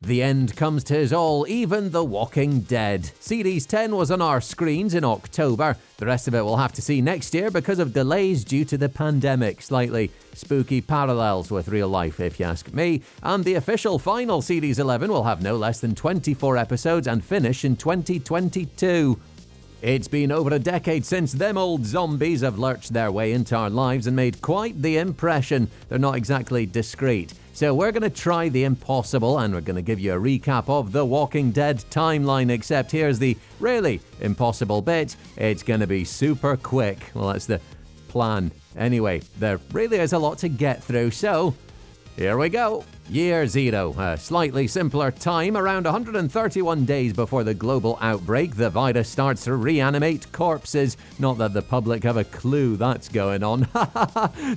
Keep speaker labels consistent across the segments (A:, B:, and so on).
A: The end comes to us all, even The Walking Dead. Series 10 was on our screens in October. The rest of it we'll have to see next year because of delays due to the pandemic. Slightly spooky parallels with real life, if you ask me. And the official final Series 11 will have no less than 24 episodes and finish in 2022. It's been over a decade since them old zombies have lurched their way into our lives and made quite the impression. They're not exactly discreet. So we're going to try the impossible and we're going to give you a recap of The Walking Dead timeline, except here's the really impossible bit. It's going to be super quick. Well, that's the plan. Anyway, there really is a lot to get through, so here we go. Year 0, a slightly simpler time. Around 131 days before the global outbreak, the virus starts to reanimate corpses. Not that the public have a clue that's going on.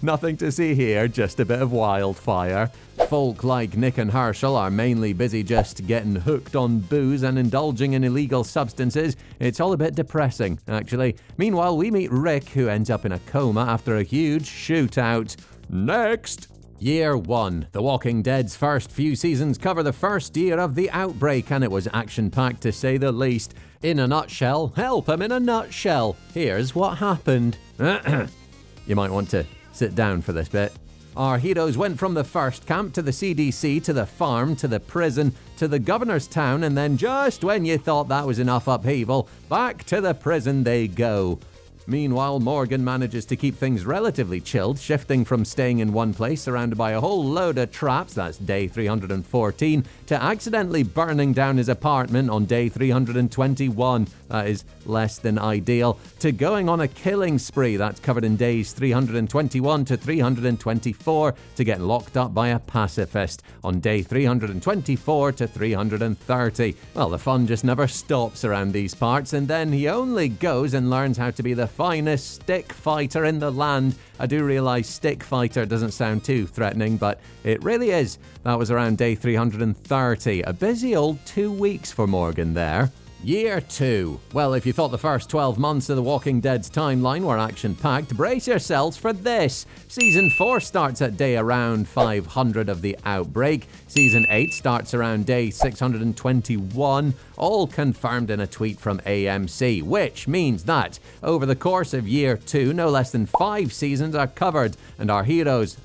A: Nothing to see here, just a bit of wildfire. Folk like Nick and Herschel are mainly busy just getting hooked on booze and indulging in illegal substances. It's all a bit depressing, actually. Meanwhile, we meet Rick, who ends up in a coma after a huge shootout. Next! Year 1. The Walking Dead's first few seasons cover the first year of the outbreak, and it was action-packed to say the least. In a nutshell, help, I'm in a nutshell. Here's what happened. You might want to sit down for this bit. Our heroes went from the first camp to the CDC to the farm to the prison to the governor's town, and then just when you thought that was enough upheaval, back to the prison they go. Meanwhile, Morgan manages to keep things relatively chilled, shifting from staying in one place surrounded by a whole load of traps, that's day 314, to accidentally burning down his apartment on day 321, that is less than ideal, to going on a killing spree, that's covered in days 321 to 324, to getting locked up by a pacifist on day 324 to 330. Well, the fun just never stops around these parts, and then he only goes and learns how to be the finest stick fighter in the land. I do realise stick fighter doesn't sound too threatening, but it really is. That was around day 330. A busy old 2 weeks for Morgan there. Year 2. Well, if you thought the first 12 months of The Walking Dead's timeline were action-packed, brace yourselves for this. Season 4 starts at day around 500 of the outbreak. Season 8 starts around day 621, all confirmed in a tweet from AMC, which means that over the course of Year 2, no less than 5 seasons are covered, and our heroes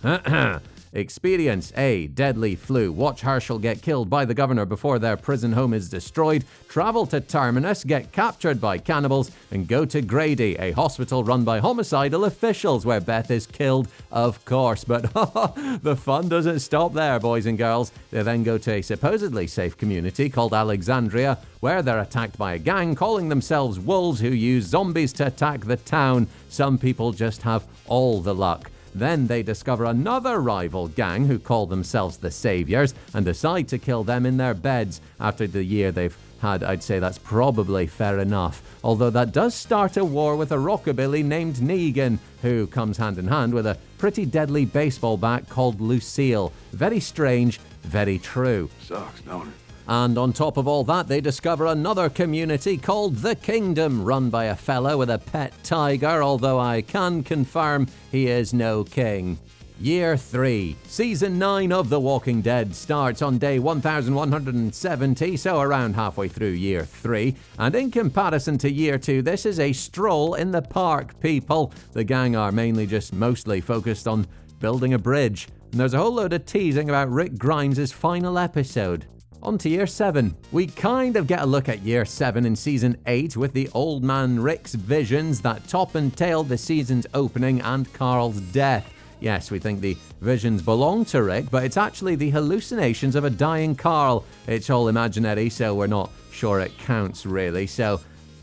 A: experience a deadly flu, watch Herschel get killed by the governor before their prison home is destroyed, travel to Terminus, get captured by cannibals, and go to Grady, a hospital run by homicidal officials where Beth is killed, of course. But the fun doesn't stop there, boys and girls. They then go to a supposedly safe community called Alexandria, where they're attacked by a gang calling themselves wolves who use zombies to attack the town. Some people just have all the luck. Then they discover another rival gang who call themselves the Saviors and decide to kill them in their beds. After the year they've had, I'd say that's probably fair enough. Although that does start a war with a rockabilly named Negan, who comes hand in hand with a pretty deadly baseball bat called Lucille. Very strange, very true.
B: Sucks, don't it?
A: And on top of all that, they discover another community called The Kingdom, run by a fella with a pet tiger, although I can confirm he is no king. Year 3. Season 9 of The Walking Dead starts on day 1170, so around halfway through Year 3. And in comparison to Year 2, this is a stroll in the park, people. The gang are mainly just mostly focused on building a bridge. And there's a whole load of teasing about Rick Grimes' final episode. On to Year 7. We kind of get a look at Year 7 in Season 8 with the old man Rick's visions that top and tail the season's opening and Carl's death. Yes, we think the visions belong to Rick, but it's actually the hallucinations of a dying Carl. It's all imaginary, so we're not sure it counts really. So,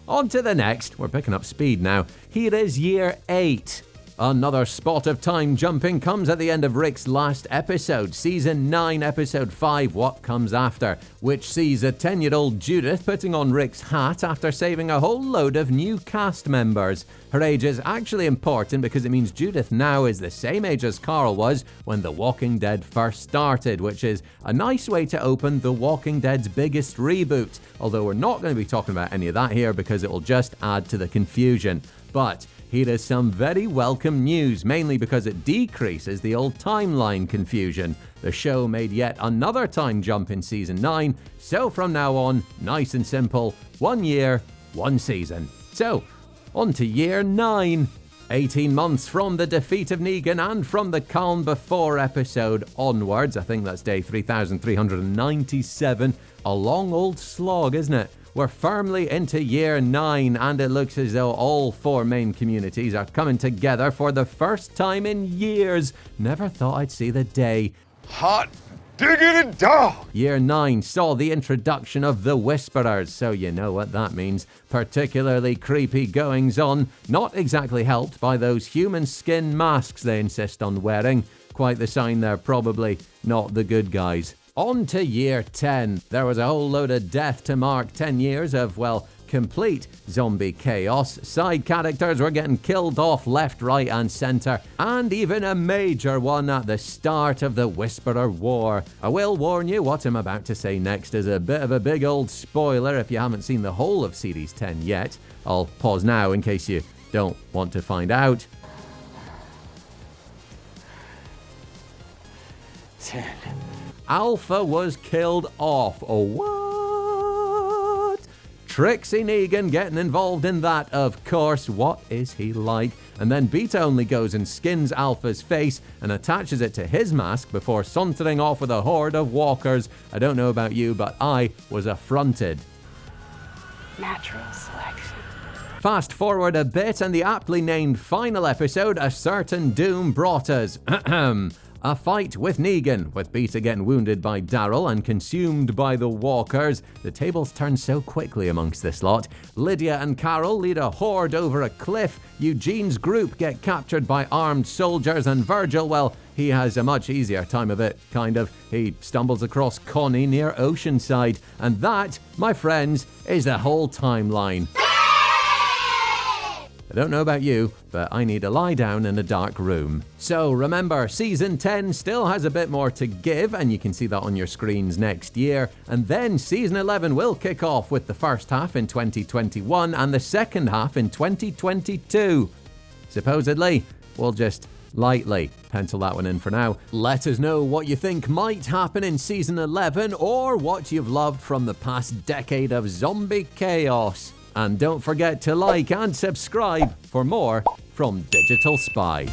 A: on to the next. We're picking up speed now. Here is Year 8. Another spot of time jumping comes at the end of Rick's last episode, Season 9, Episode 5, What Comes After, which sees a 10-year-old Judith putting on Rick's hat after saving a whole load of new cast members. Her age is actually important because it means Judith now is the same age as Carl was when The Walking Dead first started, which is a nice way to open The Walking Dead's biggest reboot, although we're not going to be talking about any of that here because it will just add to the confusion. But here is some very welcome news, mainly because it decreases the old timeline confusion. The show made yet another time jump in season 9, so from now on, nice and simple, 1 year, 1 season. So, on to year 9. 18 months from the defeat of Negan and from the calm before episode onwards, I think that's day 3397, a long old slog, isn't it? We're firmly into year 9 and it looks as though all 4 main communities are coming together for the first time in years. Never thought I'd see the day.
B: Hot diggity dog!
A: Year 9 saw the introduction of the Whisperers, so you know what that means. Particularly creepy goings-on, not exactly helped by those human skin masks they insist on wearing. Quite the sign they're probably not the good guys. On to year 10. There was a whole load of death to mark 10 years of, well, complete zombie chaos. Side characters were getting killed off left, right and centre, and even a major one at the start of the Whisperer War. I will warn you, what I'm about to say next is a bit of a big old spoiler if you haven't seen the whole of Series 10 yet. I'll pause now in case you don't want to find out.
B: 10.
A: Alpha was killed off. Oh, what? Trixie Negan getting involved in that, of course. What is he like? And then Beta only goes and skins Alpha's face and attaches it to his mask before sauntering off with a horde of walkers. I don't know about you, but I was affronted.
C: Natural selection.
A: Fast forward a bit and the aptly named final episode, A Certain Doom, brought us a fight with Negan, with Beta getting wounded by Daryl and consumed by the walkers. The tables turn so quickly amongst this lot. Lydia and Carol lead a horde over a cliff. Eugene's group get captured by armed soldiers, and Virgil, well, he has a much easier time of it, kind of. He stumbles across Connie near Oceanside. And that, my friends, is the whole timeline. I don't know about you, but I need to lie down in a dark room. So remember, Season 10 still has a bit more to give, and you can see that on your screens next year. And then Season 11 will kick off with the first half in 2021 and the second half in 2022. Supposedly, we'll just lightly pencil that one in for now. Let us know what you think might happen in Season 11 or what you've loved from the past decade of zombie chaos. And don't forget to like and subscribe for more from Digital Spy.